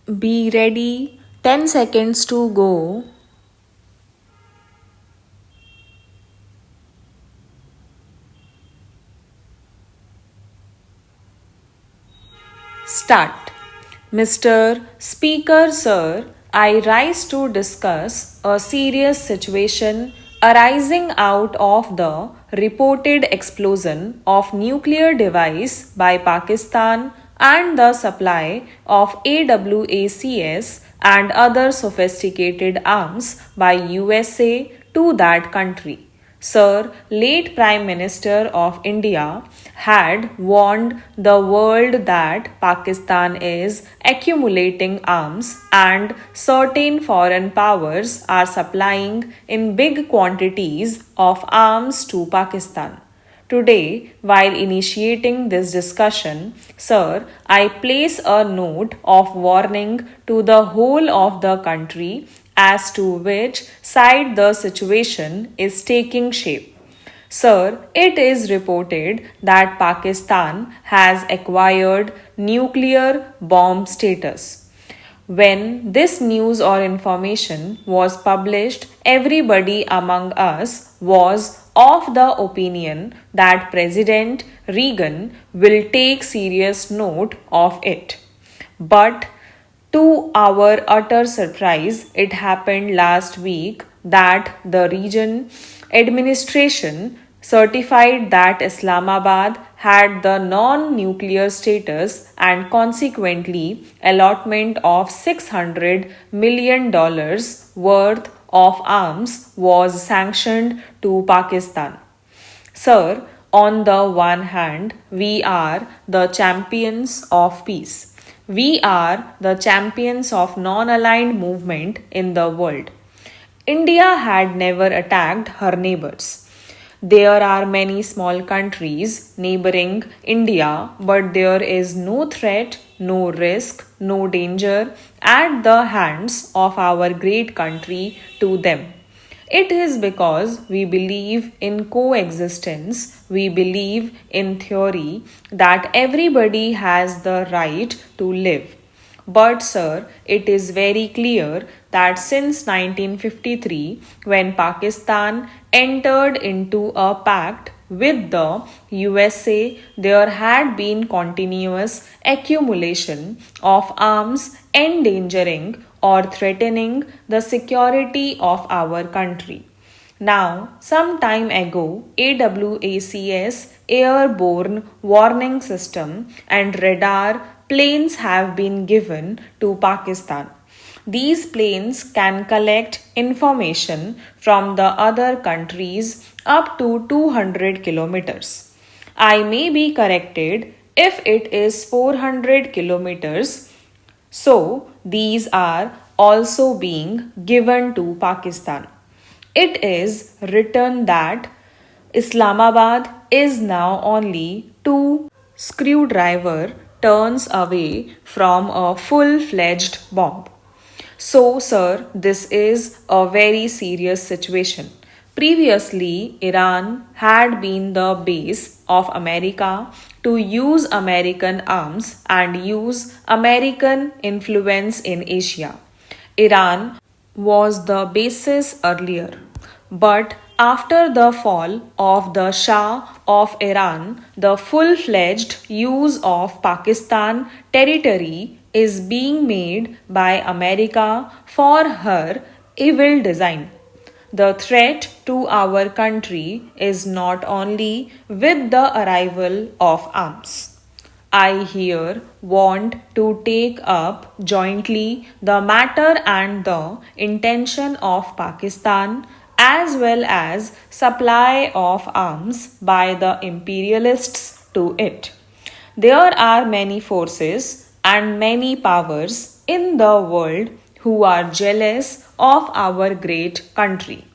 Be ready. 10 seconds to go. Start. Mr. Speaker, sir, I rise to discuss a serious situation arising out of the reported explosion of nuclear device by Pakistan and the supply of AWACS and other sophisticated arms by USA to that country. Sir, late Prime Minister of India had warned the world that Pakistan is accumulating arms and certain foreign powers are supplying in big quantities of arms to Pakistan. Today, while initiating this discussion, sir, I place a note of warning to the whole of the country as to which side the situation is taking shape. Sir, it is reported that Pakistan has acquired nuclear bomb status. When this news or information was published, everybody among us was of the opinion that President Reagan will take serious note of it. But to our utter surprise, it happened last week that the region administration certified that Islamabad had the non nuclear status and consequently allotment of $600 million worth of arms was sanctioned to Pakistan. Sir, on the one hand, we are the champions of peace. We are the champions of non aligned movement in the world. India had never attacked her neighbors. There are many small countries neighboring India, but there is no threat, no risk, no danger at the hands of our great country to them. It is because we believe in coexistence, we believe in theory that everybody has the right to live. But, sir, it is very clear that since 1953, when Pakistan entered into a pact with the USA, there had been continuous accumulation of arms endangering or threatening the security of our country. Now, some time ago, AWACS airborne warning system and radar planes have been given to Pakistan. These planes can collect information from the other countries up to 200 kilometers. I may be corrected if it is 400 kilometers. So, these are also being given to Pakistan. It is written that Islamabad is now only two screwdriver turns away from a full fledged bomb. So, sir, this is a very serious situation. Previously, Iran had been the base of America to use American arms and use American influence in Asia. Iran was the basis earlier. But after the fall of the Shah of Iran, the full fledged use of Pakistan territory is being made by America for her evil design. The threat to our country is not only with the arrival of arms. I here want to take up jointly the matter and the intention of Pakistan as well as supply of arms by the imperialists to it. There are many forces and many powers in the world who are jealous of our great country.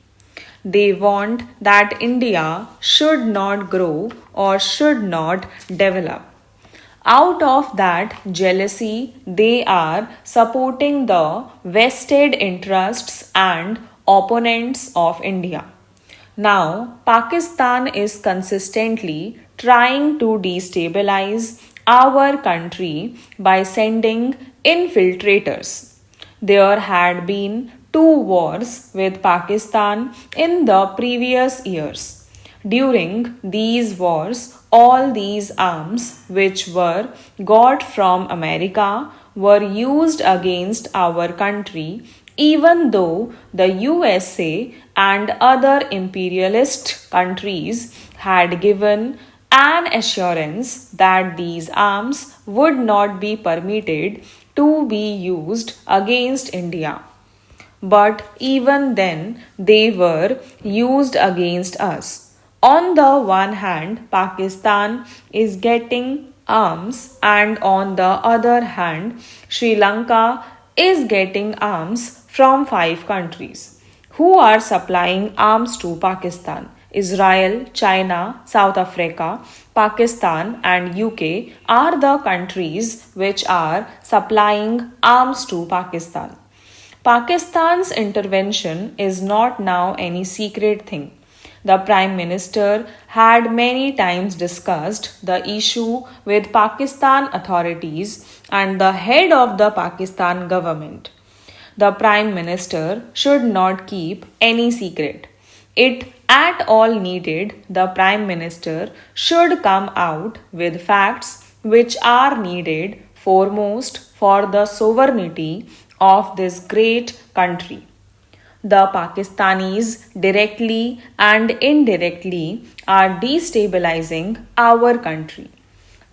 They want that India should not grow or should not develop. Out of that jealousy, they are supporting the vested interests and opponents of India. Now, Pakistan is consistently trying to destabilize our country by sending infiltrators. There had been two wars with Pakistan in the previous years. During these wars, all these arms, which were got from America, were used against our country, even though the USA and other imperialist countries had given an assurance that these arms would not be permitted to be used against India. But even then, they were used against us. On the one hand, Pakistan is getting arms, and on the other hand, Sri Lanka is getting arms from five countries. Who are supplying arms to Pakistan? Israel, China, South Africa, Pakistan, and UK are the countries which are supplying arms to Pakistan. Pakistan's intervention is not now any secret thing. The Prime Minister had many times discussed the issue with Pakistan authorities and the head of the Pakistan government. The Prime Minister should not keep any secret. It at all needed, the Prime Minister should come out with facts which are needed foremost for the sovereignty of this great country. The Pakistanis directly and indirectly are destabilizing our country.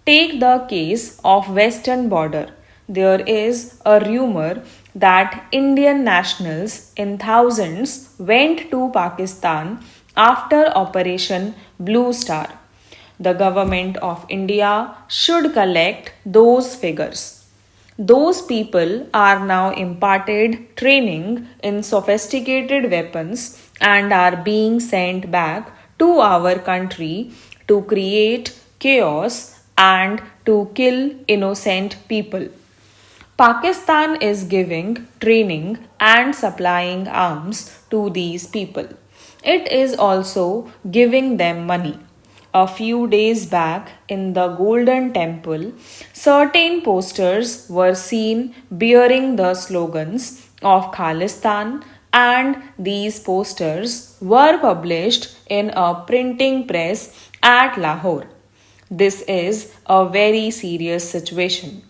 Take the case of Western border. There is a rumor that Indian nationals in thousands went to Pakistan after Operation Blue Star. The government of India should collect those figures. Those people are now imparted training in sophisticated weapons and are being sent back to our country to create chaos and to kill innocent people. Pakistan is giving training and supplying arms to these people. It is also giving them money. A few days back in the Golden Temple, certain posters were seen bearing the slogans of Khalistan, and these posters were published in a printing press at Lahore. This is a very serious situation.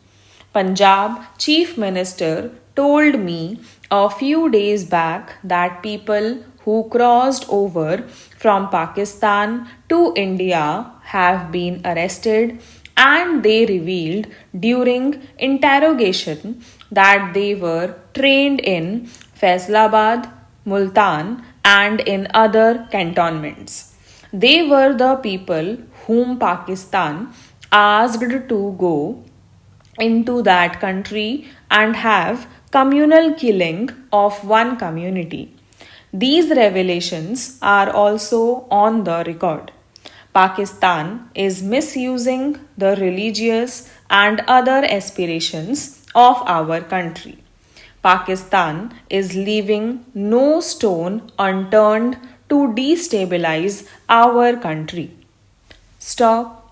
Punjab Chief Minister told me a few days back that people who crossed over from Pakistan to India have been arrested, and they revealed during interrogation that they were trained in Faisalabad, Multan, and in other cantonments. They were the people whom Pakistan asked to go into that country and have communal killing of one community. These revelations are also on the record. Pakistan is misusing the religious and other aspirations of our country. Pakistan is leaving no stone unturned to destabilize our country. Stop